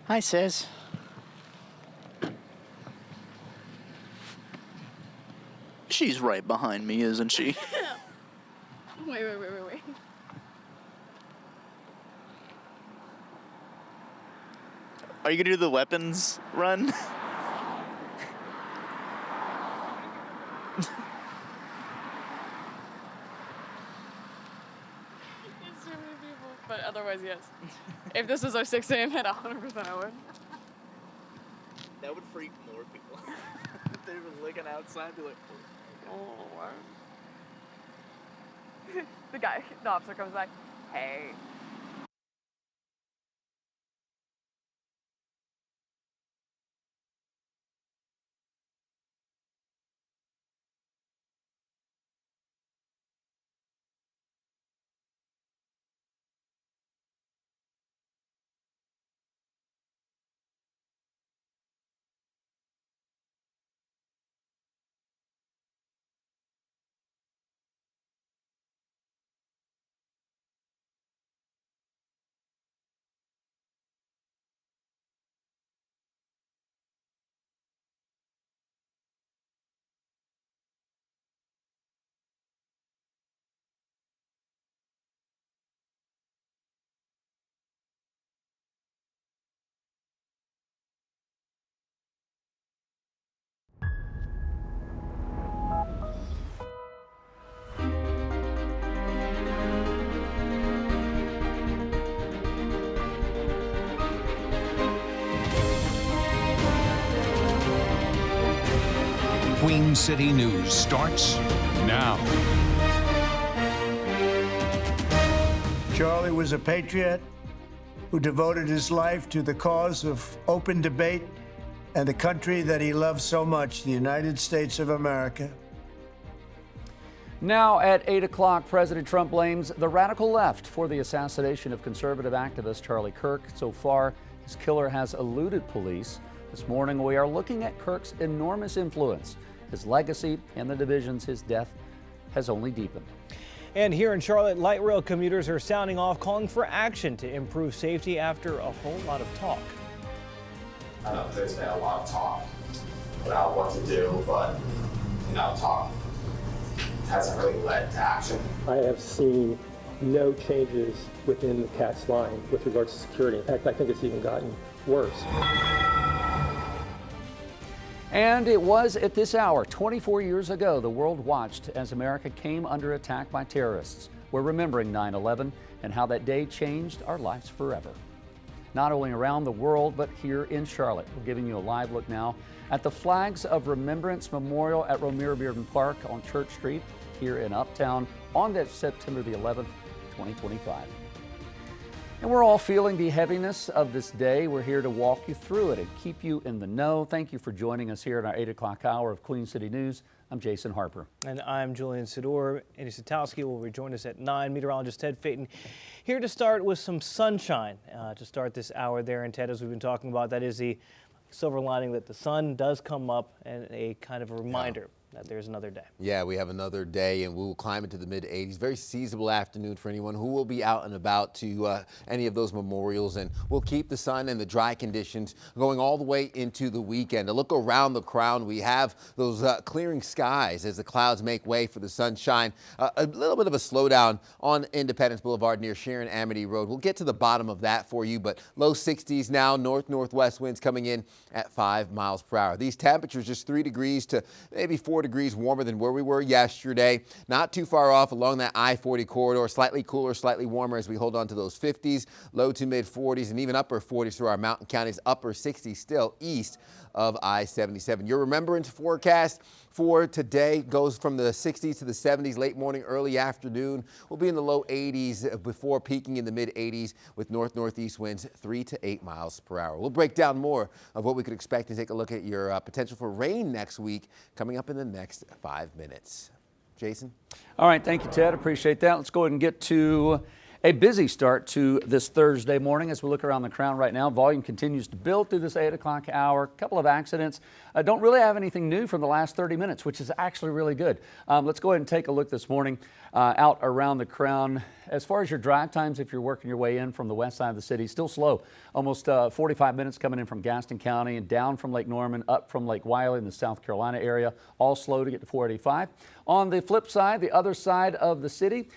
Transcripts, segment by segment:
Hi, sis. She's right behind me, isn't she? Wait. Are you gonna do the weapons run? There's too many people. But otherwise, yes. If this was our 6 a.m. hit, 100% I would. That would freak more people. If they were looking outside, be like, Oh, what? The officer comes back. Hey. Queen City News starts now. Charlie was a patriot who devoted his life to the cause of open debate and the country that he loved so much, the United States of America. Now at 8 o'clock, President Trump blames the radical left for the assassination of conservative activist Charlie Kirk. So far, his killer has eluded police. This morning, we are looking at Kirk's enormous influence, his legacy, and the divisions his death has only deepened. And here in Charlotte, light rail commuters are sounding off, calling for action to improve safety after a whole lot of talk. I know there's been a lot of talk about what to do, but talk hasn't really led to action. I have seen no changes within the CATS line with regards to security. In fact, I think it's even gotten worse. And it was at this hour, 24 years ago, the world watched as America came under attack by terrorists. We're remembering 9/11 and how that day changed our lives forever. Not only around the world, but here in Charlotte. We're giving you a live look now at the Flags of Remembrance Memorial at Romero Bearden Park on Church Street here in Uptown on that September the 11th, 2025. And we're all feeling the heaviness of this day. We're here to walk you through it and keep you in the know. Thank you for joining us here in our 8 o'clock hour of Queen City News. I'm Jason Harper. And I'm Julian Sidor. Andy Satowski will rejoin us at 9. Meteorologist Ted Phaeton here to start with some sunshine to start this hour there. And Ted, as we've been talking about, that is the silver lining that the sun does come up and a kind of a reminder that there's another day. Yeah, we have another day and we will climb into the mid-80s. Very seasonable afternoon for anyone who will be out and about to any of those memorials, and we'll keep the sun and the dry conditions going all the way into the weekend. To look around the crown, we have those clearing skies as the clouds make way for the sunshine. A little bit of a slowdown on Independence Boulevard near Sharon Amity Road. We'll get to the bottom of that for you, but low 60s now, north-northwest winds coming in at 5 miles per hour. These temperatures just 3 degrees to maybe 4 degrees warmer than where we were yesterday. Not too far off along that I-40 corridor. Slightly cooler, slightly warmer as we hold on to those 50s, low to mid 40s, and even upper 40s through our mountain counties, upper 60s still east of I-77. Your remembrance forecast for today goes from the 60s to the 70s, late morning, early afternoon. We'll be in the low 80s before peaking in the mid 80s with north-northeast winds 3 to 8 miles per hour. We'll break down more of what we could expect and take a look at your potential for rain next week coming up in the next 5 minutes. Jason? All right, thank you, Ted. Appreciate that. Let's go ahead and get to A busy start to this Thursday morning as we look around the Crown right now. Volume continues to build through this 8 o'clock hour. A couple of accidents. Don't really have anything new from the last 30 minutes, which is actually really good. Let's go ahead and take a look this morning out around the Crown. As far as your drive times, if you're working your way in from the west side of the city, still slow. Almost 45 minutes coming in from Gaston County and down from Lake Norman, up from Lake Wylie in the South Carolina area. All slow to get to 485. On the flip side, the other side of the city,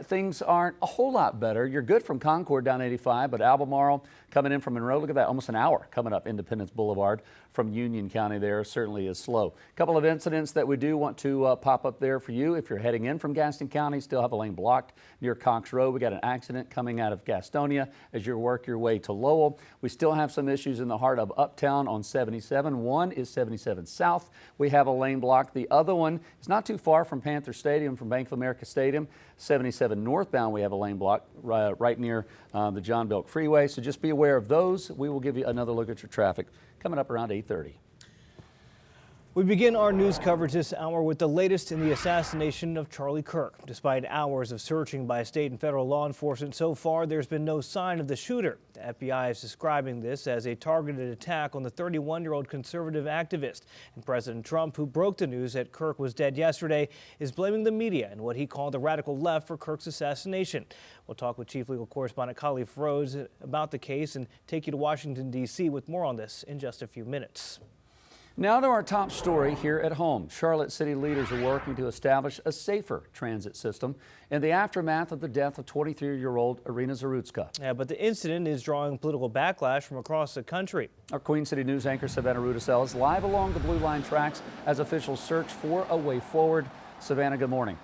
things aren't a whole lot better. You're good from Concord down 85, but Albemarle coming in from Monroe, look at that, almost an hour coming up Independence Boulevard from Union County there certainly is slow. A couple of incidents that we do want to pop up there for you. If you're heading in from Gaston County, still have a lane blocked near Cox Road. We got an accident coming out of Gastonia as you work your way to Lowell. We still have some issues in the heart of Uptown on 77. One is 77 South. We have a lane blocked. The other one is not too far from Panther Stadium, from Bank of America Stadium. 77 northbound, we have a lane block right near the John Belk Freeway. So just be aware of those. We will give you another look at your traffic coming up around 8:30. We begin our news coverage this hour with the latest in the assassination of Charlie Kirk. Despite hours of searching by state and federal law enforcement, so far there's been no sign of the shooter. The FBI is describing this as a targeted attack on the 31-year-old conservative activist. And President Trump, who broke the news that Kirk was dead yesterday, is blaming the media and what he called the radical left for Kirk's assassination. We'll talk with Chief Legal Correspondent Khalif Rhodes about the case and take you to Washington, D.C. with more on this in just a few minutes. Now to our top story here at home. Charlotte city leaders are working to establish a safer transit system in the aftermath of the death of 23-year-old Irina Zarutska. Yeah, but the incident is drawing political backlash from across the country. Our Queen City News anchor Savannah Rudisell is live along the Blue Line tracks as officials search for a way forward. Savannah, good morning.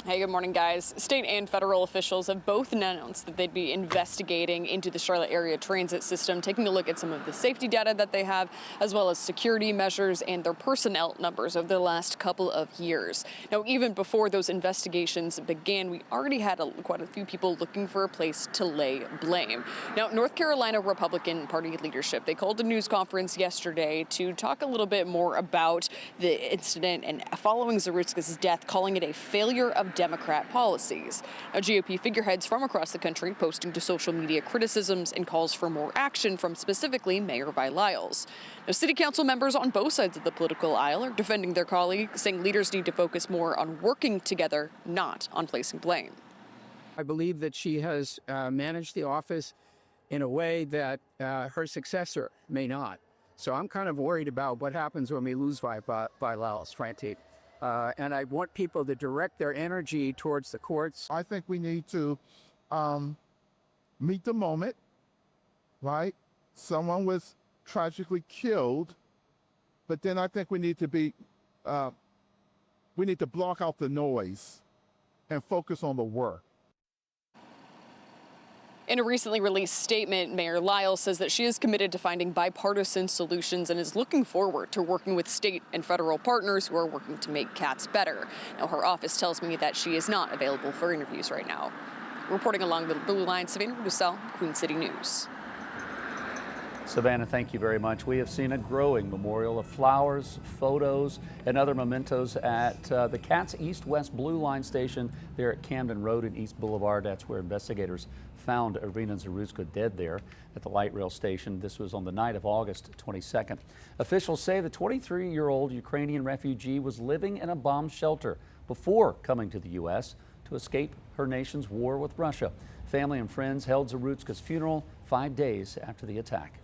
Hey, good morning, guys. State and federal officials have both announced that they'd be investigating into the Charlotte area transit system, taking a look at some of the safety data that they have, as well as security measures and their personnel numbers over the last couple of years. Now, even before those investigations began, we already had quite a few people looking for a place to lay blame. Now, North Carolina Republican Party leadership, they called a news conference yesterday to talk a little bit more about the incident and following Zarutska's death, calling it a failure of Democrat policies. Now, GOP figureheads from across the country posting to social media criticisms and calls for more action from specifically Mayor Vi Lyles. Now, city council members on both sides of the political aisle are defending their colleagues, saying leaders need to focus more on working together, not on placing blame. I believe that she has managed the office in a way that her successor may not. So I'm kind of worried about what happens when we lose Vi Lyles, frankly. And I want people to direct their energy towards the courts. I think we need to meet the moment, right? Someone was tragically killed, but then I think we need to block out the noise and focus on the work. In a recently released statement, Mayor Lyles says that she is committed to finding bipartisan solutions and is looking forward to working with state and federal partners who are working to make cats better. Now, her office tells me that she is not available for interviews right now. Reporting along the Blue Line, Savannah Rudisell, Queen City News. Savannah, thank you very much. We have seen a growing memorial of flowers, photos, and other mementos at the Cats East-West Blue Line station there at Camden Road and East Boulevard. That's where investigators found Irina Zarutska dead there at the light rail station. This was on the night of August 22nd. Officials say the 23-year-old Ukrainian refugee was living in a bomb shelter before coming to the U.S. to escape her nation's war with Russia. Family and friends held Zarutska's funeral 5 days after the attack.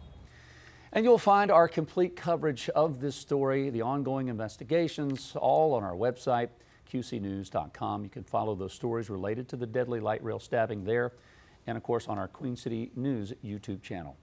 And you'll find our complete coverage of this story, the ongoing investigations, all on our website, qcnews.com. You can follow those stories related to the deadly light rail stabbing there, and of course on our Queen City News YouTube channel.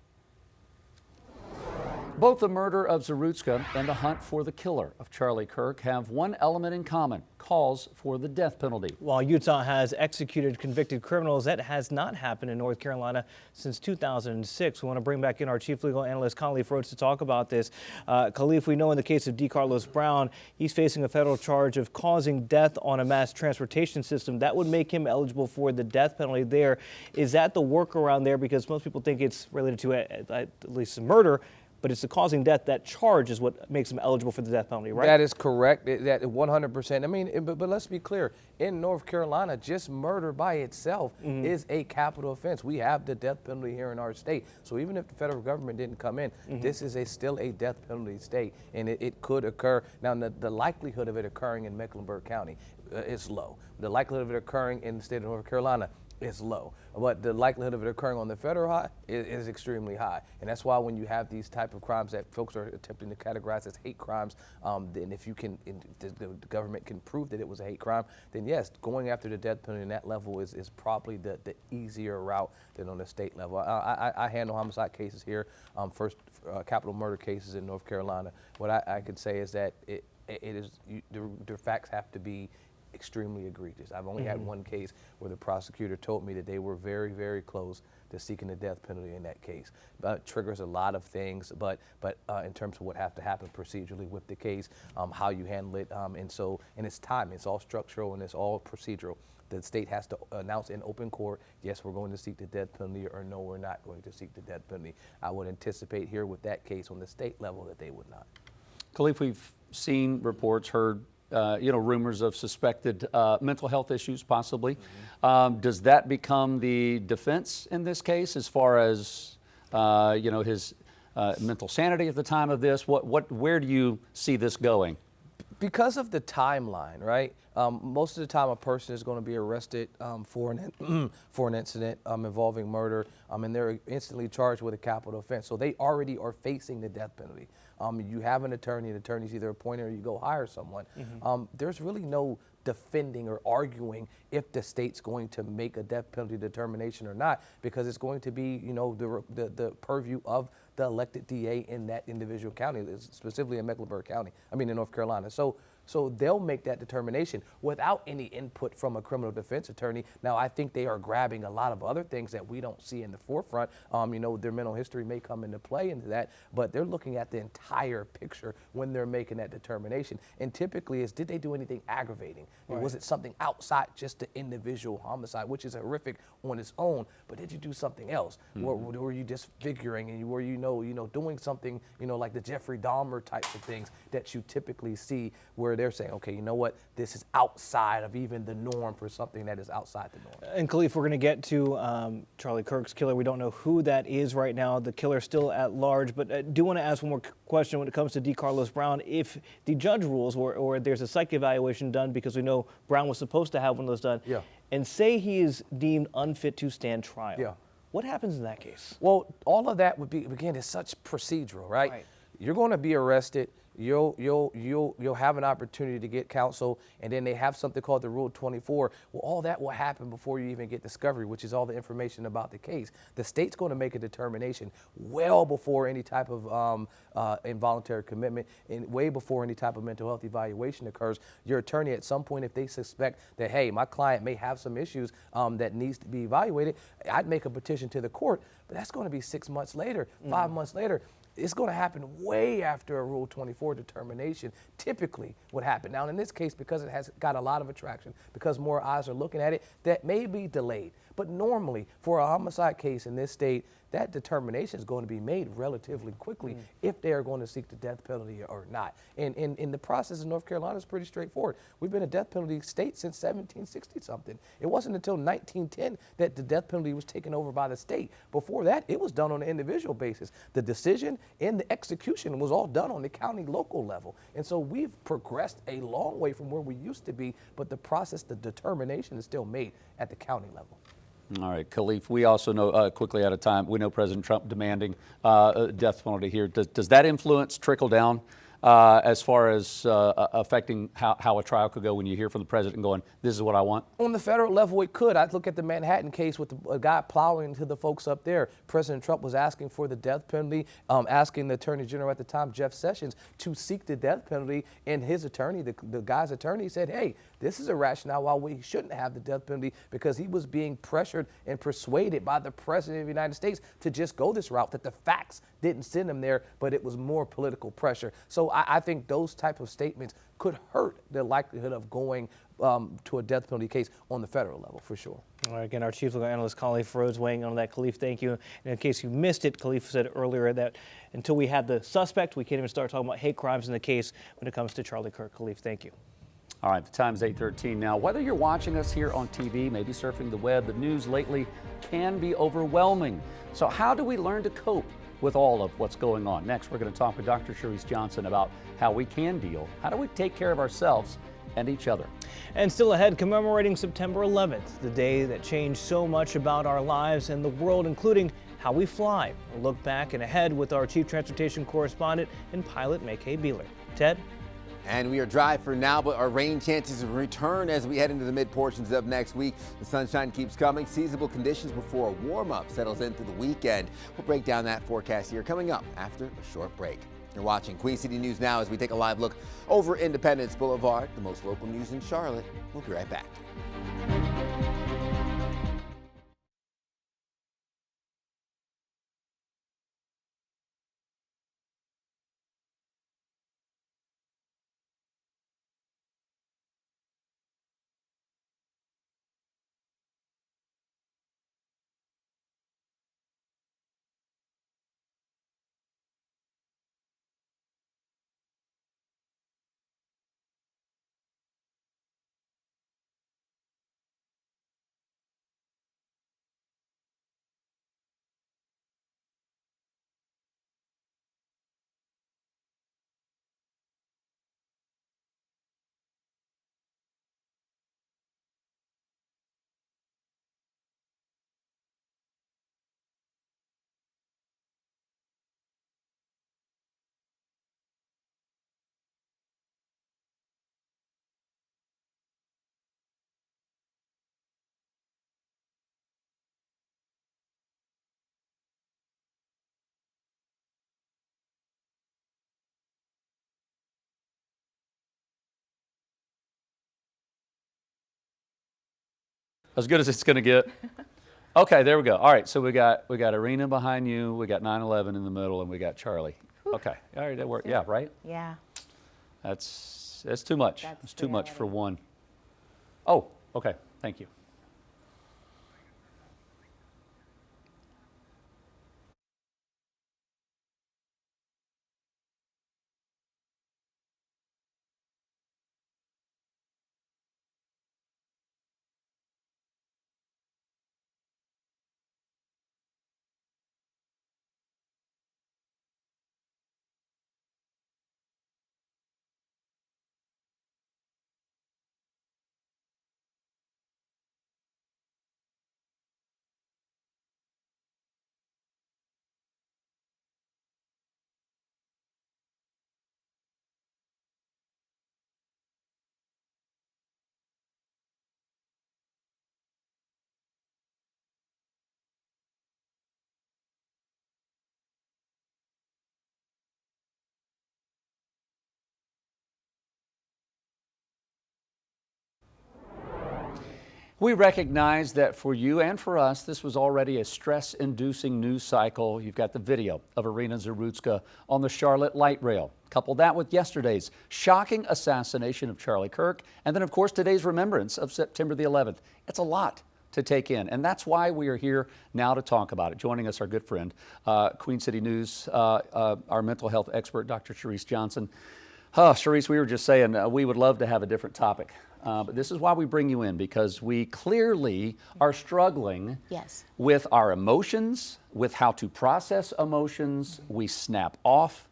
Both the murder of Zarutska and the hunt for the killer of Charlie Kirk have one element in common: calls for the death penalty. While Utah has executed convicted criminals, that has not happened in North Carolina since 2006. We want to bring back in our chief legal analyst, Khalif Rhodes, to talk about this. Khalif, we know in the case of DeCarlos Brown, he's facing a federal charge of causing death on a mass transportation system. That would make him eligible for the death penalty there. Is that the workaround there? Because most people think it's related to at least a murder. but it's the causing death. That charge is what makes them eligible for the death penalty, right? That is correct. That 100%. I mean, but let's be clear. In North Carolina, just murder by itself is a capital offense. We have the death penalty here in our state. So even if the federal government didn't come in, this is still a death penalty state, and it could occur. Now, the likelihood of it occurring in Mecklenburg County is low. The likelihood of it occurring in the state of North Carolina is low, but the likelihood of it occurring on the federal high is extremely high. And that's why when you have these type of crimes that folks are attempting to categorize as hate crimes, then if you can, the government can prove that it was a hate crime, then yes, going after the death penalty in that level is probably the easier route than on the state level. I handle homicide cases here, first capital murder cases in North Carolina. What I could say is that the facts have to be extremely egregious. I've only had one case where the prosecutor told me that they were very, very close to seeking the death penalty in that case. But it triggers a lot of things, but in terms of what have to happen procedurally with the case, how you handle it, and it's time. It's all structural and it's all procedural. The state has to announce in open court, yes, we're going to seek the death penalty, or no, we're not going to seek the death penalty. I would anticipate here with that case on the state level that they would not. Khalif, we've seen reports, heard rumors of suspected mental health issues possibly. Does that become the defense in this case as far as, his mental sanity at the time of this? Where do you see this going? Because of the timeline, right? Most of the time a person is going to be arrested for an incident involving murder, and they're instantly charged with a capital offense. So they already are facing the death penalty. You have an attorney, the attorney's either appointed or you go hire someone. There's really no defending or arguing if the state's going to make a death penalty determination or not, because it's going to be, the purview of the elected DA in that individual county, specifically in Mecklenburg County, in North Carolina. So they'll make that determination without any input from a criminal defense attorney. Now, I think they are grabbing a lot of other things that we don't see in the forefront. Their mental history may come into play into that, but they're looking at the entire picture when they're making that determination. And typically it's, did they do anything aggravating? Right. Was it something outside just the individual homicide, which is horrific on its own, but did you do something else? Were you disfiguring, and were you doing something, like the Jeffrey Dahmer types of things that you typically see, where they're saying, okay, you know what, this is outside of even the norm for something that is outside the norm. And Khalif, we're going to get to Charlie Kirk's killer. We don't know who that is right now. The killer's still at large, but I do want to ask one more question when it comes to DeCarlos Brown. If the judge rules or there's a psych evaluation done, because we know Brown was supposed to have one of those done, and say he is deemed unfit to stand trial, what happens in that case? Well, all of that would be, again, it's such procedural, right? You're going to be arrested. You'll have an opportunity to get counsel, and then they have something called the Rule 24. Well, all that will happen before you even get discovery, which is all the information about the case. The state's going to make a determination well before any type of involuntary commitment, and way before any type of mental health evaluation occurs. Your attorney, at some point, if they suspect that, hey, my client may have some issues that needs to be evaluated, I'd make a petition to the court, but that's going to be 6 months later, 5 months later. It's going to happen way after a Rule 24 determination, typically would happen. Now, in this case, because it has got a lot of attraction, because more eyes are looking at it, that may be delayed. But normally, for a homicide case in this state, that determination is going to be made relatively quickly if they are going to seek the death penalty or not. And the process in North Carolina is pretty straightforward. We've been a death penalty state since 1760-something. It wasn't until 1910 that the death penalty was taken over by the state. Before that, it was done on an individual basis. The decision and the execution was all done on the county local level. And so we've progressed a long way from where we used to be, but the process, the determination is still made at the county level. All right, Khalif, we also know, quickly out of time, we know President Trump demanding a death penalty here. Does that influence trickle down as far as affecting how a trial could go when you hear from the president going, this is what I want? On the federal level, it could. I'd look at the Manhattan case with a guy plowing into the folks up there. President Trump was asking for the death penalty, asking the Attorney General at the time, Jeff Sessions, to seek the death penalty, and his attorney, the guy's attorney, said, hey, this is a rationale why we shouldn't have the death penalty, because he was being pressured and persuaded by the President of the United States to just go this route, that the facts didn't send him there, but it was more political pressure. So I think those type of statements could hurt the likelihood of going to a death penalty case on the federal level, for sure. All right, again, our chief legal analyst, Khalif Rhodes, weighing in on that. Khalif, thank you. And in case you missed it, Khalif said earlier that until we have the suspect, we can't even start talking about hate crimes in the case when it comes to Charlie Kirk. Khalif, thank you. All right, the time's 8:13 now. Whether you're watching us here on TV, maybe surfing the web, the news lately can be overwhelming. So how do we learn to cope with all of what's going on? Next, we're going to talk with Dr. Cherise Johnson about how we can deal. How do we take care of ourselves and each other? And still ahead, commemorating September 11th, the day that changed so much about our lives and the world, including how we fly. We'll look back and ahead with our chief transportation correspondent and pilot, McKay Beeler. Ted? And we are dry for now, but our rain chances return as we head into the mid portions of next week. The sunshine keeps coming, seasonable conditions before a warm-up settles in through the weekend. We'll break down that forecast here coming up after a short break. You're watching Queen City News Now as we take a live look over Independence Boulevard, the most local news in Charlotte. We'll be right back. As good as it's going to get. Okay, there we go. All right, so we got Arena behind you, we got 9/11 in the middle, and we got Charlie. Okay, all right, that worked. Yeah, right? Yeah. That's too much. It's too much for one. Oh, okay, thank you. We recognize that for you and for us, this was already a stress-inducing news cycle. You've got the video of Irina Zarutska on the Charlotte light rail. Couple that with yesterday's shocking assassination of Charlie Kirk, and then, of course, today's remembrance of September the 11th. It's a lot to take in, and that's why we are here now to talk about it. Joining us, our good friend, Queen City News, our mental health expert, Dr. Cherise Johnson. Cherise, we were just saying we would love to have a different topic. But this is why we bring you in, because we clearly are struggling with our emotions, with how to process emotions. We snap off,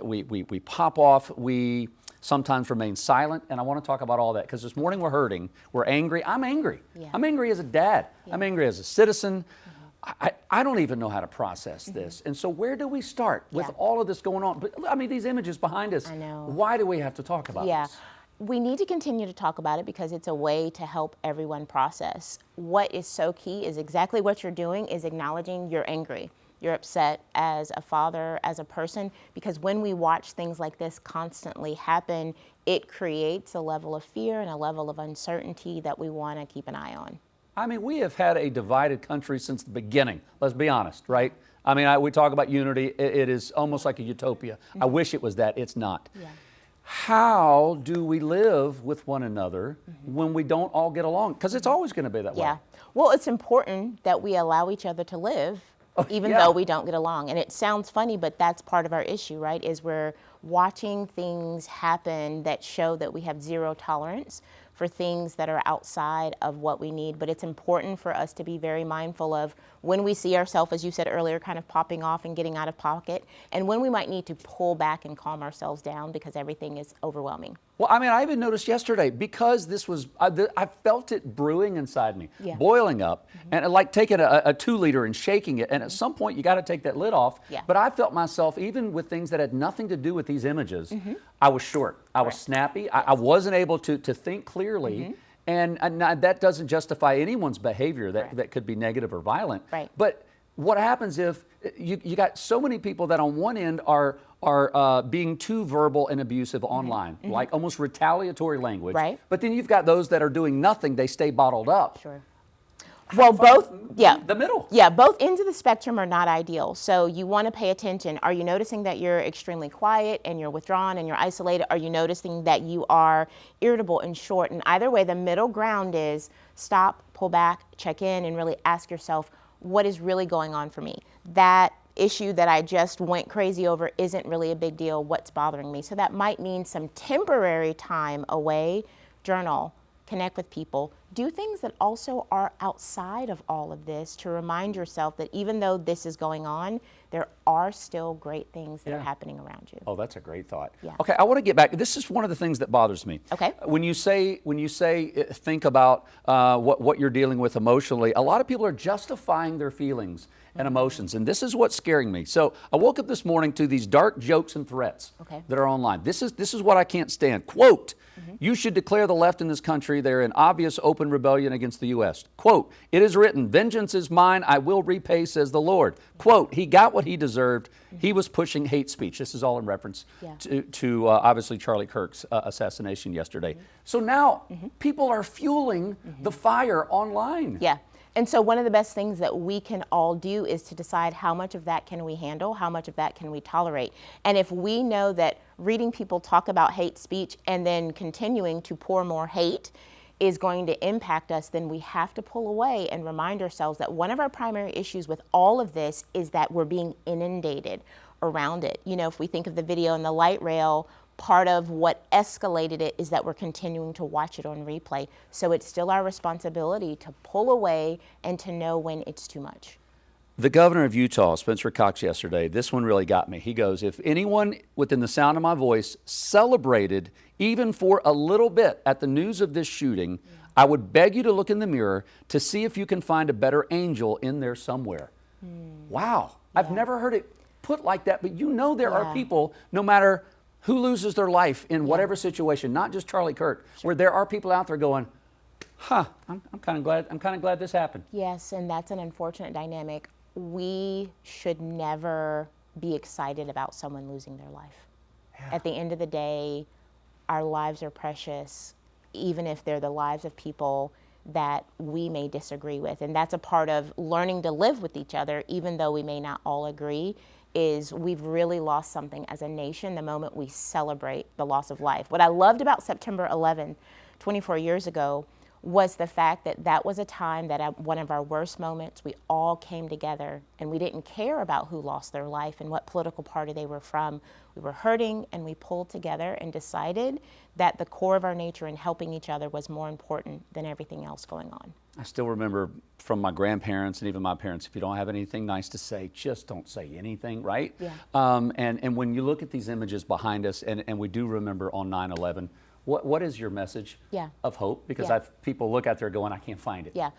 we pop off, we sometimes remain silent. And I want to talk about all that because this morning we're hurting, we're angry. I'm angry. I'm angry as a dad. I'm angry as a citizen. I don't even know how to process this. And so where do we start with all of this going on? But I mean, these images behind us, why do we have to talk about this? We need to continue to talk about it because it's a way to help everyone process. What is so key is exactly what you're doing is acknowledging you're angry. You're upset as a father, as a person, because when we watch things like this constantly happen, it creates a level of fear and a level of uncertainty that we want to keep an eye on. I mean, we have had a divided country since the beginning. Let's be honest, right? I mean, we talk about unity. It is almost like a utopia. I wish it was that. It's not. how do we live with one another when we don't all get along? Because it's always going to be that way. Yeah. Well, it's important that we allow each other to live, even yeah. though we don't get along. And it sounds funny, but that's part of our issue, right? Is we're watching things happen that show that we have zero tolerance for things that are outside of what we need. But it's important for us to be very mindful of when we see ourselves, as you said earlier, kind of popping off and getting out of pocket, and when we might need to pull back and calm ourselves down because everything is overwhelming. Well, I mean, I even noticed yesterday, because this was, I felt it brewing inside me, Yeah. boiling up, and like taking a 2-liter and shaking it, and at some point you got to take that lid off. Yeah. But I felt myself, even with things that had nothing to do with these images, I was short, I was snappy, I wasn't able to think clearly, and that doesn't justify anyone's behavior that could be negative or violent. Right. But what happens if you got so many people that on one end are being too verbal and abusive online, like almost retaliatory language. Right. But then you've got those that are doing nothing, they stay bottled up. Sure. Well, both, yeah. The middle. Yeah, both ends of the spectrum are not ideal. So you want to pay attention. Are you noticing that you're extremely quiet and you're withdrawn and you're isolated? Are you noticing that you are irritable and short? And either way, the middle ground is stop, pull back, check in, and really ask yourself, what is really going on for me? That issue that I just went crazy over isn't really a big deal. What's bothering me? So that might mean some temporary time away, journal, connect with people, do things that also are outside of all of this to remind yourself that even though this is going on, there are still great things that are happening around you. Oh, that's a great thought. Yeah. Okay, I want to get back. This is one of the things that bothers me. Okay. When you say think about what you're dealing with emotionally, a lot of people are justifying their feelings and emotions, and this is what's scaring me. So I woke up this morning to these dark jokes and threats that are online. This is what I can't stand. Quote, you should declare the left in this country. They're in obvious open rebellion against the U.S. Quote, it is written, vengeance is mine, I will repay, says the Lord. Quote, he got what he deserved. He was pushing hate speech. This is all in reference to obviously Charlie Kirk's assassination yesterday. So now people are fueling the fire online. Yeah. And so one of the best things that we can all do is to decide how much of that can we handle, how much of that can we tolerate. And if we know that reading people talk about hate speech and then continuing to pour more hate is going to impact us, then we have to pull away and remind ourselves that one of our primary issues with all of this is that we're being inundated around it. You know, if we think of the video in the light rail, part of what escalated it is that we're continuing to watch it on replay. So it's still our responsibility to pull away and to know when it's too much. The governor of Utah, Spencer Cox, yesterday, this one really got me. He goes, if anyone within the sound of my voice celebrated even for a little bit at the news of this shooting, I would beg you to look in the mirror to see if you can find a better angel in there somewhere. Wow. I've never heard it put like that, but you know there are people, no matter who loses their life in whatever situation, not just Charlie Kirk, where there are people out there going, I'm kind of glad this happened. Yes, and that's an unfortunate dynamic. We should never be excited about someone losing their life. At the end of the day, our lives are precious, even if they're the lives of people that we may disagree with. And that's a part of learning to live with each other, even though we may not all agree, is we've really lost something as a nation the moment we celebrate the loss of life. What I loved about September 11th, 24 years ago, was the fact that that was a time that at one of our worst moments, we all came together and we didn't care about who lost their life and what political party they were from. We were hurting and we pulled together and decided that the core of our nature in helping each other was more important than everything else going on. I still remember from my grandparents and even my parents, if you don't have anything nice to say, just don't say anything, right? Yeah. And when you look at these images behind us, and we do remember on 9/11, what is your message of hope? Because people look out there going, I can't find it. Yeah.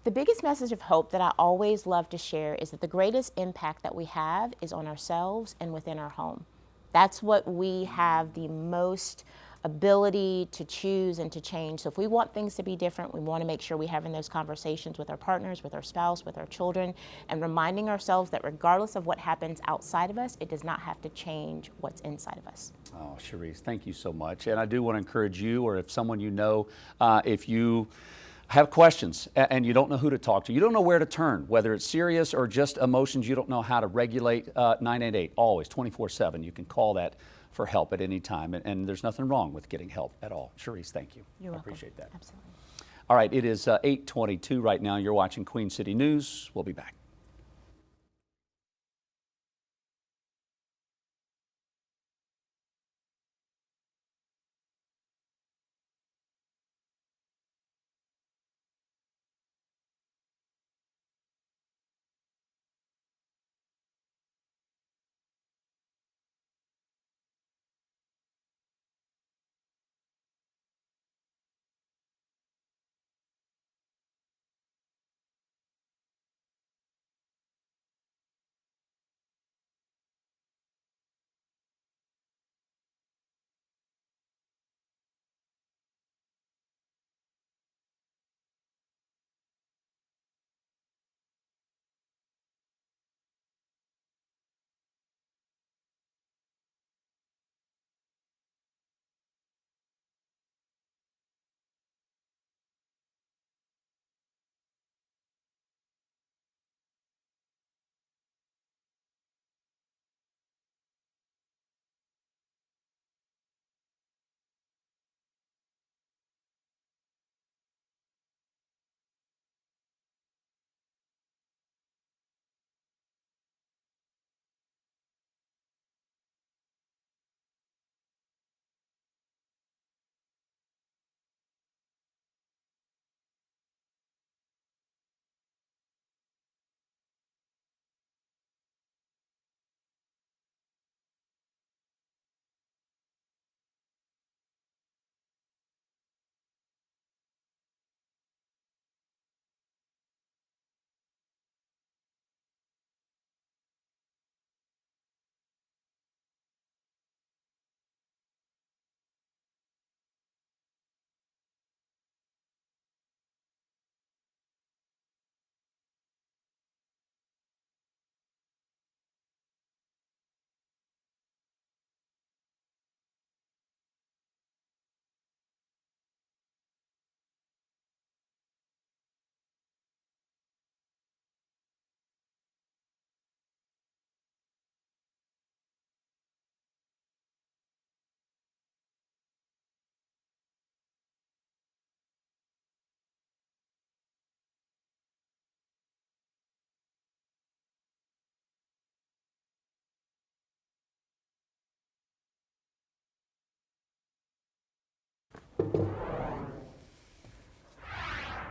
The biggest message of hope that I always love to share is that the greatest impact that we have is on ourselves and within our home. That's what we have the most ability to choose and to change. So if we want things to be different, we want to make sure we're having those conversations with our partners, with our spouse, with our children, and reminding ourselves that regardless of what happens outside of us, it does not have to change what's inside of us. Oh, Cherise, thank you so much. And I do want to encourage you, or if someone you know, if you have questions and you don't know who to talk to, you don't know where to turn, whether it's serious or just emotions you don't know how to regulate, 988, always 24/7. You can call that for help at any time. And there's nothing wrong with getting help at all. Cherise, thank you. You're welcome. I appreciate that. Absolutely. All right, it is 8:22 right now. You're watching Queen City News. We'll be back.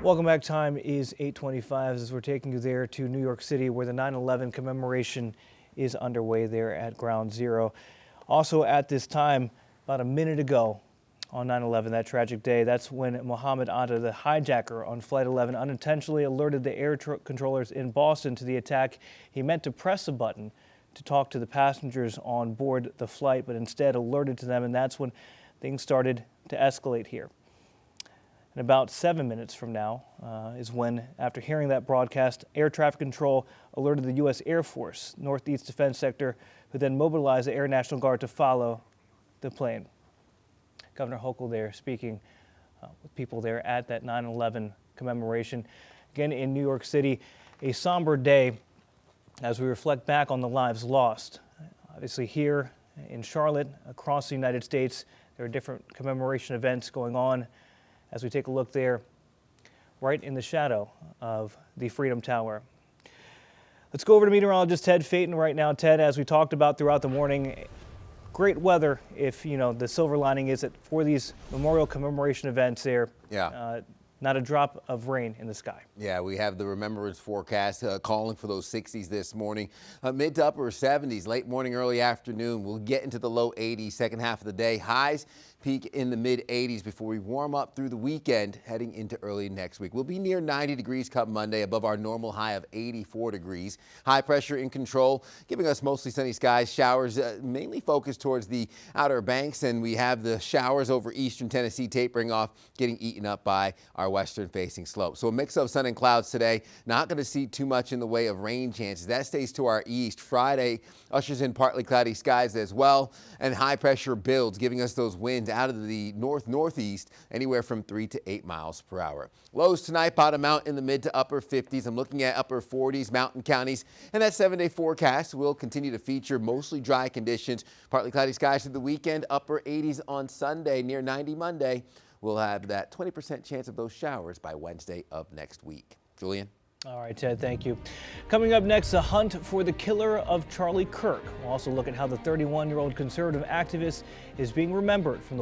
Welcome back. Time is 8:25 as we're taking you there to New York City, where the 9/11 commemoration is underway there at Ground Zero. Also at this time, about a minute ago on 9/11, that tragic day, that's when Mohammed Atta, the hijacker on Flight 11, unintentionally alerted the air controllers in Boston to the attack. He meant to press a button to talk to the passengers on board the flight, but instead alerted to them, and that's when things started to escalate here. And about 7 minutes from now is when, after hearing that broadcast, air traffic control alerted the U.S. Air Force, Northeast Defense Sector, who then mobilized the Air National Guard to follow the plane. Governor Hochul there speaking with people there at that 9/11 commemoration. Again, in New York City, a somber day as we reflect back on the lives lost. Obviously here in Charlotte, across the United States, there are different commemoration events going on. As we take a look there, right in the shadow of the Freedom Tower. Let's go over to meteorologist Ted Phaeton right now. Ted, as we talked about throughout the morning, great weather if, the silver lining is that for these memorial commemoration events there, not a drop of rain in the sky. Yeah, we have the remembrance forecast calling for those 60s this morning. Mid to upper 70s, late morning, early afternoon. We'll get into the low 80s second half of the day. Highs peak in the mid 80s before we warm up through the weekend heading into early next week. We'll be near 90 degrees come Monday, above our normal high of 84 degrees. High pressure in control, giving us mostly sunny skies. Showers mainly focused towards the Outer Banks, and we have the showers over eastern Tennessee tapering off, getting eaten up by our western facing slope. So a mix of sun and clouds today. Not going to see too much in the way of rain chances. That stays to our east. Friday ushers in partly cloudy skies as well, and high pressure builds, giving us those winds out of the north-northeast, anywhere from 3 to 8 miles per hour. Lows tonight bottom out in the mid to upper 50s. I'm looking at upper 40s, mountain counties, and that 7-day forecast will continue to feature mostly dry conditions, partly cloudy skies through the weekend, upper 80s on Sunday, near 90 Monday. We'll have that 20% chance of those showers by Wednesday of next week. Julian? All right, Ted, thank you. Coming up next, the hunt for the killer of Charlie Kirk. We'll also look at how the 31-year-old conservative activist is being remembered from the